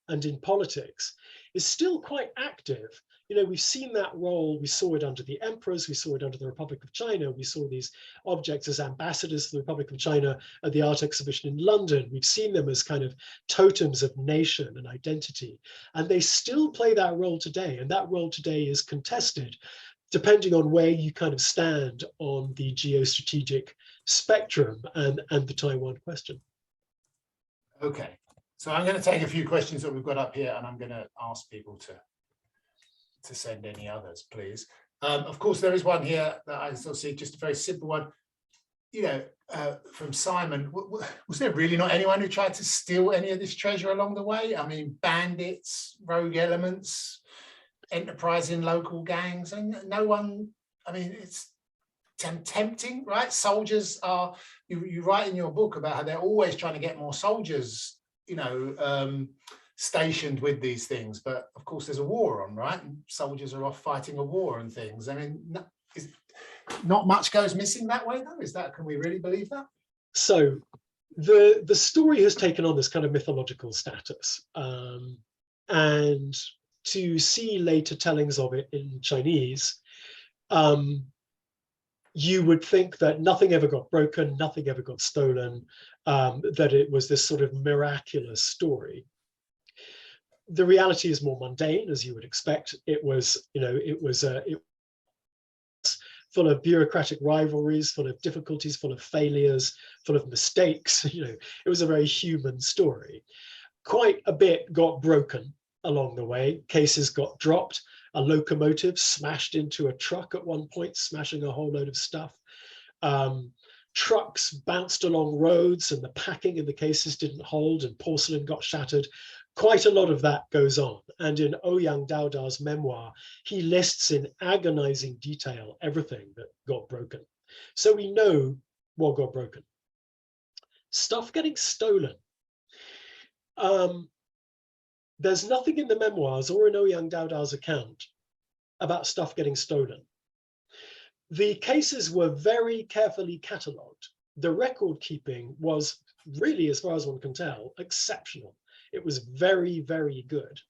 and in politics is still quite active. You know, we've seen that role, we saw it under the emperors, we saw it under the Republic of China, we saw these objects as ambassadors to the Republic of China at the art exhibition in London. We've seen them as kind of totems of nation and identity, and they still play that role today, and that role today is contested depending on where you kind of stand on the geostrategic spectrum and the Taiwan question. Okay, so I'm going to take a few questions that we've got up here, and I'm going to ask people to send any others, please. Of course, there is one here that I still see, just a very simple one. You know, from Simon, was there really not anyone who tried to steal any of this treasure along the way? I mean, bandits, rogue elements, enterprising local gangs, and no one, I mean, it's tempting, right? Soldiers are, you write in your book about how they're always trying to get more soldiers, you know, stationed with these things. But of course, there's a war on, right? And soldiers are off fighting a war and things. I mean, not much goes missing that way, though. Is that? Can we really believe that? So the story has taken on this kind of mythological status, and to see later tellings of it in Chinese, you would think that nothing ever got broken, nothing ever got stolen, that it was this sort of miraculous story. The reality is more mundane, as you would expect. It was, it was full of bureaucratic rivalries, full of difficulties, full of failures, full of mistakes. It was a very human story. Quite a bit got broken along the way. Cases got dropped. A locomotive smashed into a truck at one point, smashing a whole load of stuff. Trucks bounced along roads and the packing in the cases didn't hold and porcelain got shattered. Quite a lot of that goes on. And in Ouyang Daoda's memoir, he lists in agonizing detail everything that got broken. So we know what got broken. Stuff getting stolen. There's nothing in the memoirs or in Ouyang Daoda's account about stuff getting stolen. The cases were very carefully catalogued. The record keeping was really, as far as one can tell, exceptional. It was very, very good.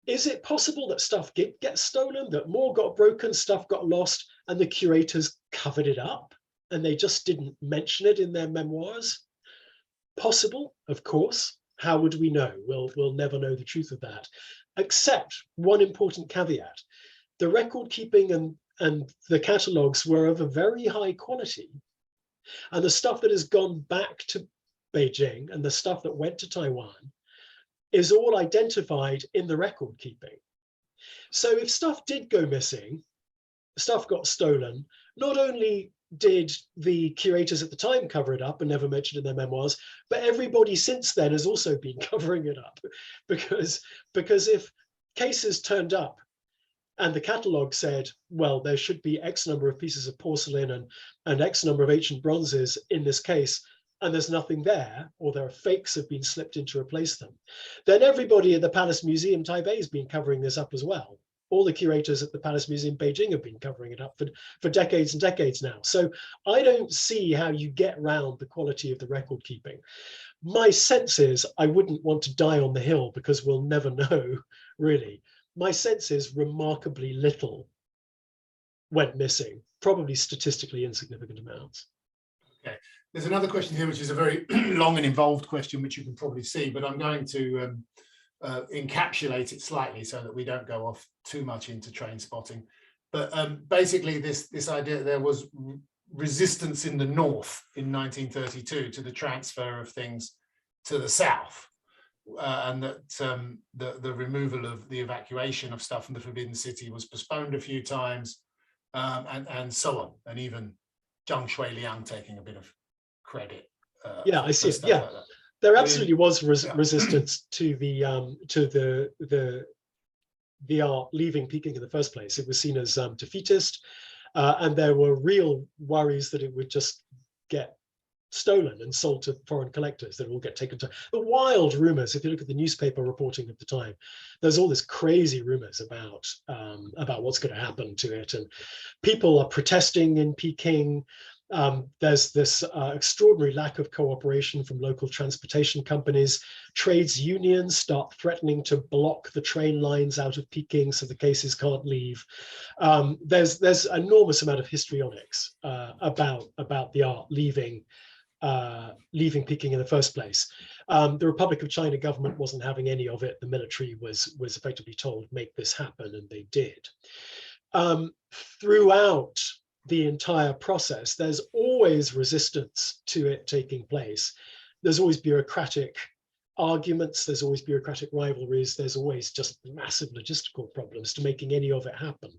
Is it possible that stuff gets stolen, that more got broken, stuff got lost, and the curators covered it up and they just didn't mention it in their memoirs? Possible, of course. How would we know? We'll never know the truth of that, except one important caveat. The record keeping and the catalogues were of a very high quality. And the stuff that has gone back to Beijing and the stuff that went to Taiwan is all identified in the record keeping. So if stuff did go missing, stuff got stolen, not only did the curators at the time cover it up and never mentioned in their memoirs, but everybody since then has also been covering it up, because if cases turned up and the catalogue said, well, there should be X number of pieces of porcelain and X number of ancient bronzes in this case, and there's nothing there, or there are fakes have been slipped in to replace them, then everybody at the Palace Museum Taipei has been covering this up as well. All the curators at the Palace Museum Beijing have been covering it up for decades and decades now. So I don't see how you get around the quality of the record keeping. My sense is I wouldn't want to die on the hill because we'll never know, really. My sense is remarkably little went missing, probably statistically insignificant amounts. Okay, there's another question here, which is a very long and involved question, which you can probably see, but I'm going to encapsulate it slightly so that we don't go off too much into train spotting. But basically this idea that there was resistance in the north in 1932 to the transfer of things to the south, and that the removal of the evacuation of stuff from the Forbidden City was postponed a few times, and so on, and even Zhang Shuiliang taking a bit of credit. Yeah, I see it. Yeah. Like there absolutely was resistance to the art leaving Peking in the first place. It was seen as defeatist, and there were real worries that it would just get stolen and sold to foreign collectors, that it will get taken to the wild rumors. If you look at the newspaper reporting of the time, there's all this crazy rumors about what's going to happen to it, and people are protesting in Peking. There's this extraordinary lack of cooperation from local transportation companies. Trades unions start threatening to block the train lines out of Peking so the cases can't leave. There's an enormous amount of histrionics about the art leaving Peking in the first place. The Republic of China government wasn't having any of it. The military was effectively told, make this happen, and they did. Throughout the entire process, there's always resistance to it taking place. There's always bureaucratic arguments, there's always bureaucratic rivalries, there's always just massive logistical problems to making any of it happen.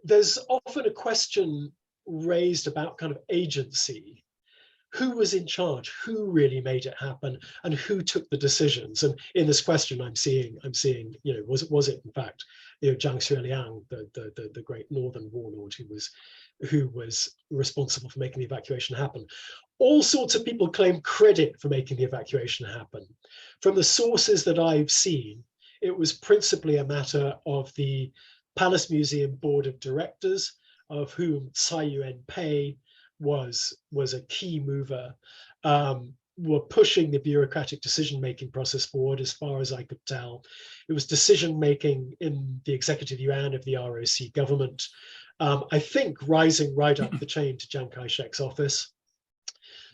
There's often a question raised about kind of agency. who was in charge, who really made it happen, and who took the decisions. And in this question, I'm seeing, you know, was it in fact, you know, Zhang Xueliang, the great northern warlord who was responsible for making the evacuation happen? All sorts of people claim credit for making the evacuation happen. From the sources that I've seen, it was principally a matter of the Palace Museum Board of Directors, of whom Tsai Yuen-pei was a key mover, were pushing the bureaucratic decision-making process forward as far as I could tell. It was decision-making in the executive yuan of the ROC government, I think rising right up the chain to Chiang Kai-shek's office.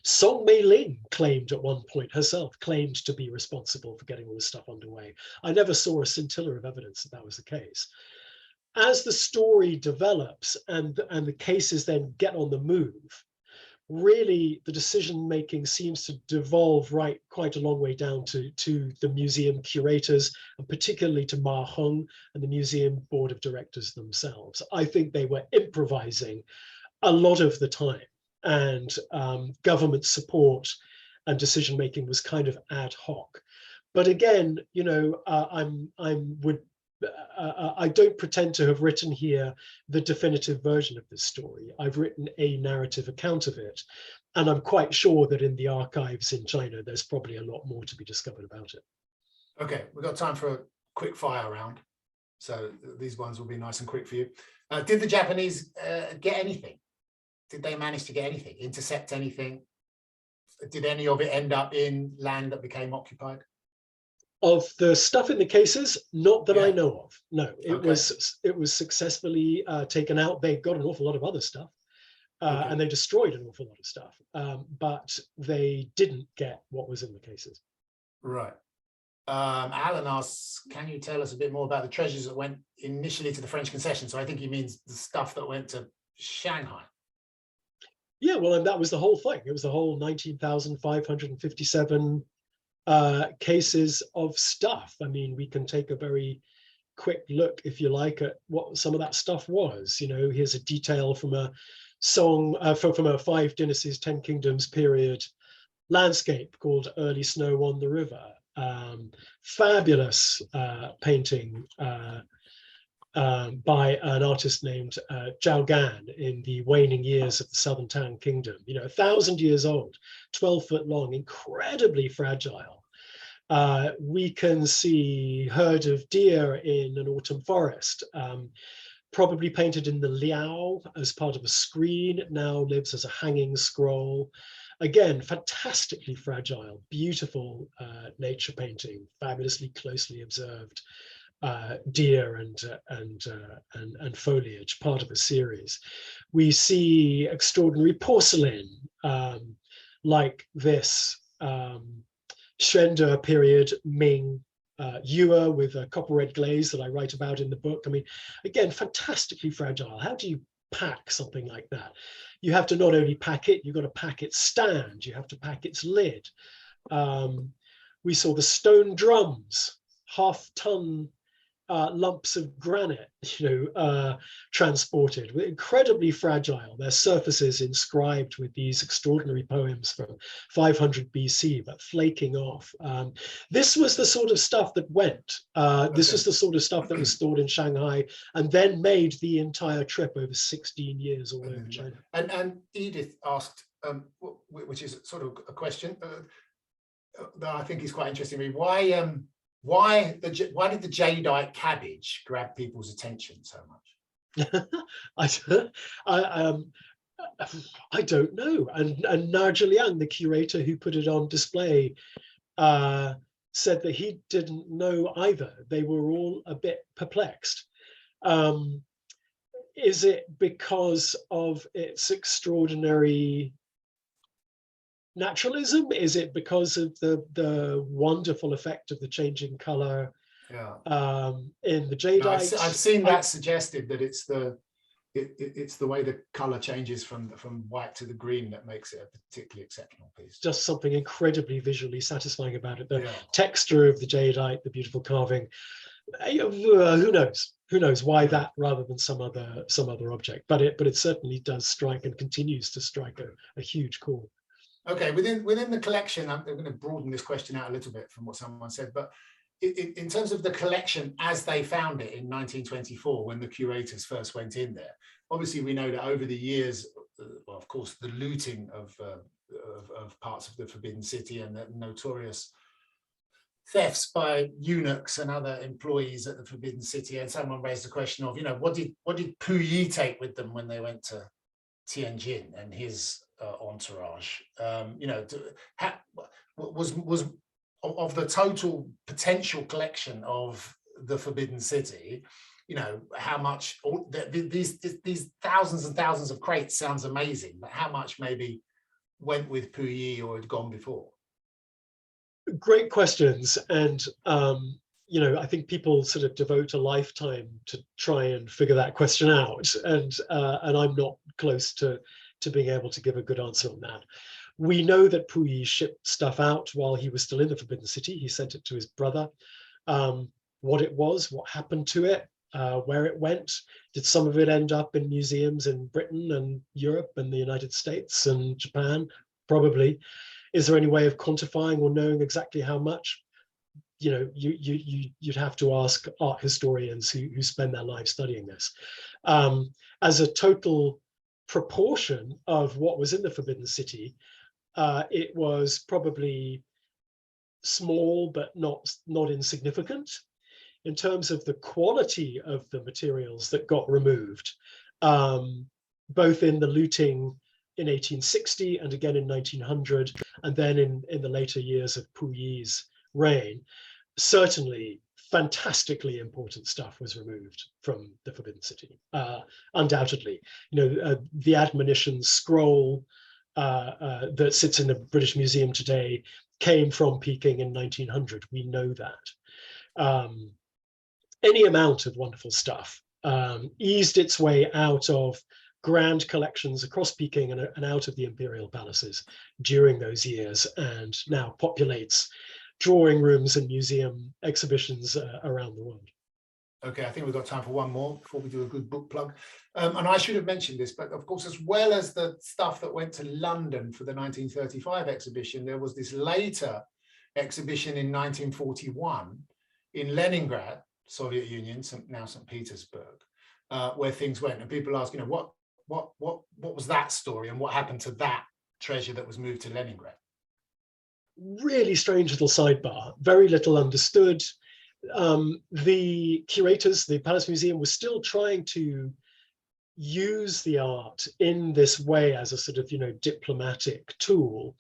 Song Mei-ling claimed at one point herself, claimed to be responsible for getting all this stuff underway. I never saw a scintilla of evidence that that was the case. As the story develops and the cases then get on the move, really the decision-making seems to devolve quite a long way down to the museum curators, and particularly to Ma Heng and the museum board of directors themselves. I think they were improvising a lot of the time, and government support and decision-making was kind of ad hoc. But again, you know, I don't pretend to have written here the definitive version of this story. I've written a narrative account of it, and I'm quite sure that in the archives in China, there's probably a lot more to be discovered about it. Okay, we've got time for a quick fire round. So these ones will be nice and quick for you. Did the Japanese get anything? Did they manage to get anything, intercept anything? Did any of it end up in land that became occupied? Of the stuff in the cases, not that I know of. No, it Okay. was successfully taken out. They got an awful lot of other stuff, Okay. and they destroyed an awful lot of stuff, but they didn't get what was in the cases. Right. Alan asks, can you tell us a bit more about the treasures that went initially to the French concession? So I think he means the stuff that went to Shanghai. Yeah, well, and that was the whole thing. It was the whole 19,557 cases of stuff. I mean, we can take a very quick look, if you like, at what some of that stuff was. You know, here's a detail from a song from a 5 Dynasties, 10 Kingdoms period landscape called Early Snow on the River. Fabulous painting by an artist named Zhao Gan in the waning years of the Southern Tang Kingdom. You know, 1,000 years old, 12 foot long, incredibly fragile. We can see herd of deer in an autumn forest, probably painted in the Liao as part of a screen. It now lives as a hanging scroll. Again, fantastically fragile, beautiful nature painting, fabulously closely observed deer and foliage, part of a series. We see extraordinary porcelain like this Shenda period Ming ewer with a copper red glaze that I write about in the book. I mean, again, fantastically fragile. How do you pack something like that? You have to not only pack it, you've got to pack its stand, you have to pack its lid. We saw the stone drums, half-ton lumps of granite, you know, transported, incredibly fragile. Their surfaces inscribed with these extraordinary poems from 500 BC, but flaking off. This was the sort of stuff that went. This was the sort of stuff that was stored in Shanghai and then made the entire trip over 16 years all over China. And Edith asked, which is sort of a question that I think is quite interesting. Why did the jadeite cabbage grab people's attention so much? I don't know. And Nigel Young, the curator who put it on display, said that he didn't know either. They were all a bit perplexed. Is it because of its extraordinary naturalism? Is it because of the wonderful effect of the changing color in the jadeite? I've seen that suggested, that it's the way the color changes from white to the green that makes it a particularly exceptional piece. Just something incredibly visually satisfying about it. The texture of the jadeite, the beautiful carving. Who knows why that rather than some other object? But it certainly does strike and continues to strike a huge chord. Okay, within the collection, I'm going to broaden this question out a little bit from what someone said, but in terms of the collection as they found it in 1924, when the curators first went in there, obviously we know that over the years, well, of course, the looting of parts of the Forbidden City and the notorious thefts by eunuchs and other employees at the Forbidden City, and someone raised the question of, what did Puyi take with them when they went to Tianjin and his entourage? Was of the total potential collection of the Forbidden City, how much these thousands and thousands of crates sounds amazing, but how much maybe went with Puyi or had gone before? Great questions, and I think people sort of devote a lifetime to try and figure that question out, and I'm not close to being able to give a good answer on that. We know that Puyi shipped stuff out while he was still in the Forbidden City. He sent it to his brother. What it was, what happened to it, where it went, did some of it end up in museums in Britain and Europe and the United States and Japan? Probably. Is there any way of quantifying or knowing exactly how much? You'd have to ask art historians who spend their lives studying this. As a total proportion of what was in the Forbidden City, it was probably small but not insignificant. In terms of the quality of the materials that got removed, both in the looting in 1860 and again in 1900, and then in the later years of Puyi's reign, certainly fantastically important stuff was removed from the Forbidden City, undoubtedly. The admonition scroll that sits in the British Museum today came from Peking in 1900. We know that. Any amount of wonderful stuff eased its way out of grand collections across Peking and out of the imperial palaces during those years, and now populates drawing rooms and museum exhibitions around the world. Okay, I think we've got time for one more before we do a good book plug. And I should have mentioned this, but of course, as well as the stuff that went to London for the 1935 exhibition, there was this later exhibition in 1941 in Leningrad, Soviet Union, now St. Petersburg, where things went. And people ask, what was that story and what happened to that treasure that was moved to Leningrad? Really strange little sidebar, very little understood. The curators, the Palace Museum, was still trying to use the art in this way as a sort of, diplomatic tool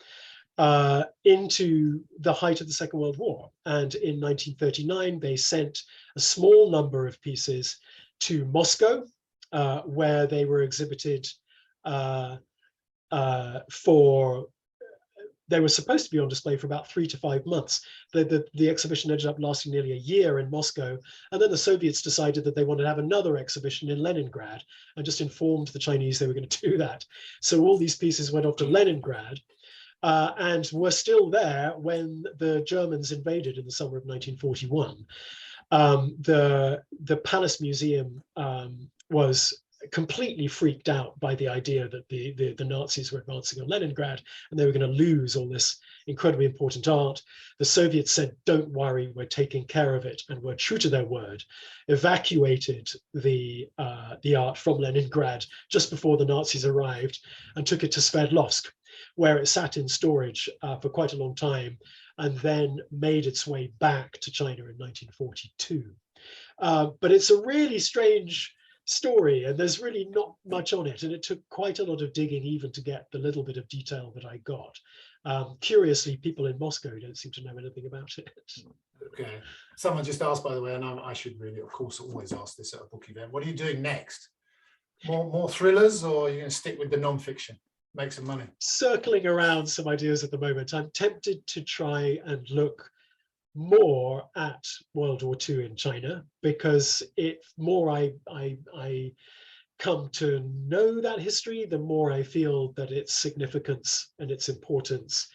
into the height of the Second World War. And in 1939, they sent a small number of pieces to Moscow, where they were exhibited they were supposed to be on display for about 3 to 5 months. The exhibition ended up lasting nearly a year in Moscow. And then the Soviets decided that they wanted to have another exhibition in Leningrad and just informed the Chinese they were going to do that. So all these pieces went off to Leningrad and were still there when the Germans invaded in the summer of 1941. The Palace Museum was completely freaked out by the idea that the Nazis were advancing on Leningrad and they were going to lose all this incredibly important art. The Soviets said, don't worry, we're taking care of it, and were true to their word, evacuated the art from Leningrad just before the Nazis arrived and took it to Sverdlovsk, where it sat in storage for quite a long time, and then made its way back to China in 1942. But it's a really strange story, and there's really not much on it, and it took quite a lot of digging even to get the little bit of detail that I got. Curiously, people in Moscow don't seem to know anything about it. Okay, someone just asked, by the way, and I should really, of course, always ask this at a book event, what are you doing next? More thrillers, or are you going to stick with the non-fiction, make some money? Circling around some ideas at the moment. I'm tempted to try and look more at World War II in China, because more I come to know that history, the more I feel that its significance and its importance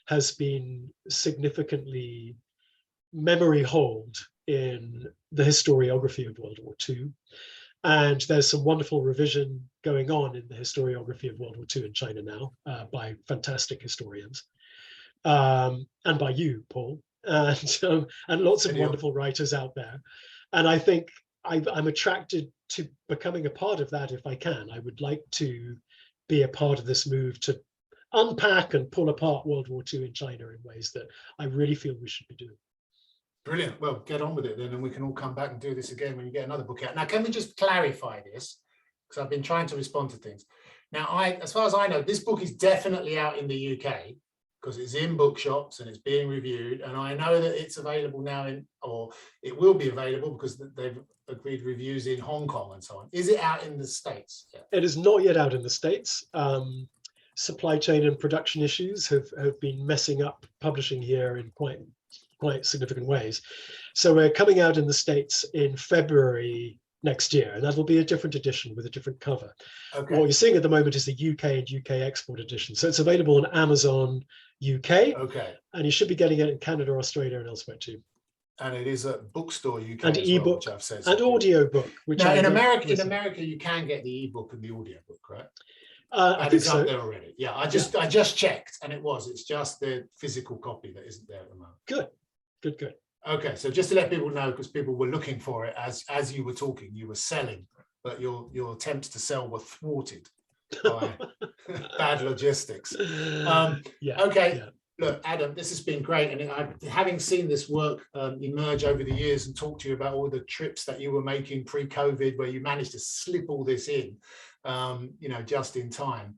has been significantly memory holed in the historiography of World War II. And there's some wonderful revision going on in the historiography of World War II in China now by fantastic historians, and by you, Paul, and lots of wonderful writers out there. And I think I'm attracted to becoming a part of that if I can. I would like to be a part of this move to unpack and pull apart World War II in China in ways that I really feel we should be doing. Brilliant. Well, get on with it then, and we can all come back and do this again when you get another book out. Now, can we just clarify this? Because I've been trying to respond to things. Now, as far as I know, this book is definitely out in the UK because it's in bookshops and it's being reviewed. And I know that it's available now or it will be available because they've agreed reviews in Hong Kong and so on. Is it out in the States? Yeah. It is not yet out in the States. Supply chain and production issues have been messing up publishing here in quite significant ways. So we're coming out in the States in February next year, and that'll be a different edition with a different cover. Okay. What you're seeing at the moment is the UK and UK export edition. So it's available on Amazon UK. Okay. And you should be getting it in Canada, Australia, and elsewhere too. And it is a bookstore UK and as ebook well, which I've said. And audiobook. Which now in America, you can get the ebook and the audiobook, right? I think it's so. Up there already. Yeah, I just checked, and it's just the physical copy that isn't there at the moment. Good. Okay, so just to let people know, because people were looking for it as you were talking, you were selling, but your attempts to sell were thwarted by bad logistics. Okay. Look, Adam, this has been great, and having seen this work emerge over the years and talk to you about all the trips that you were making pre-COVID, where you managed to slip all this in, just in time.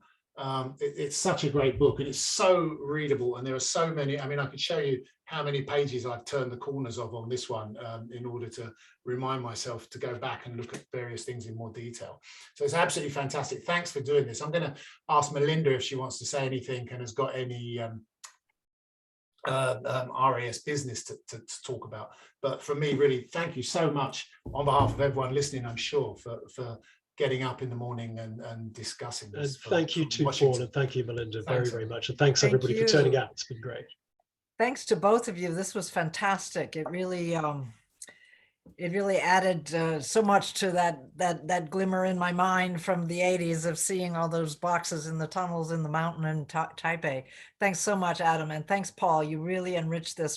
It's such a great book, and it's so readable, and there are so many. I mean, I could show you how many pages I've turned the corners of on this one in order to remind myself to go back and look at various things in more detail. So it's absolutely fantastic. Thanks for doing this. I'm going to ask Melinda if she wants to say anything and has got any RAS business to talk about. But for me, really, thank you so much on behalf of everyone listening, I'm sure, for getting up in the morning and discussing this. And thank you to Paul, and thank you, Melinda, very much. And thanks everybody for turning out. It's been great. Thanks to both of you. This was fantastic. It really added so much to that glimmer in my mind from the 80s of seeing all those boxes in the tunnels in the mountain in Taipei. Thanks so much, Adam. And thanks, Paul. You really enriched this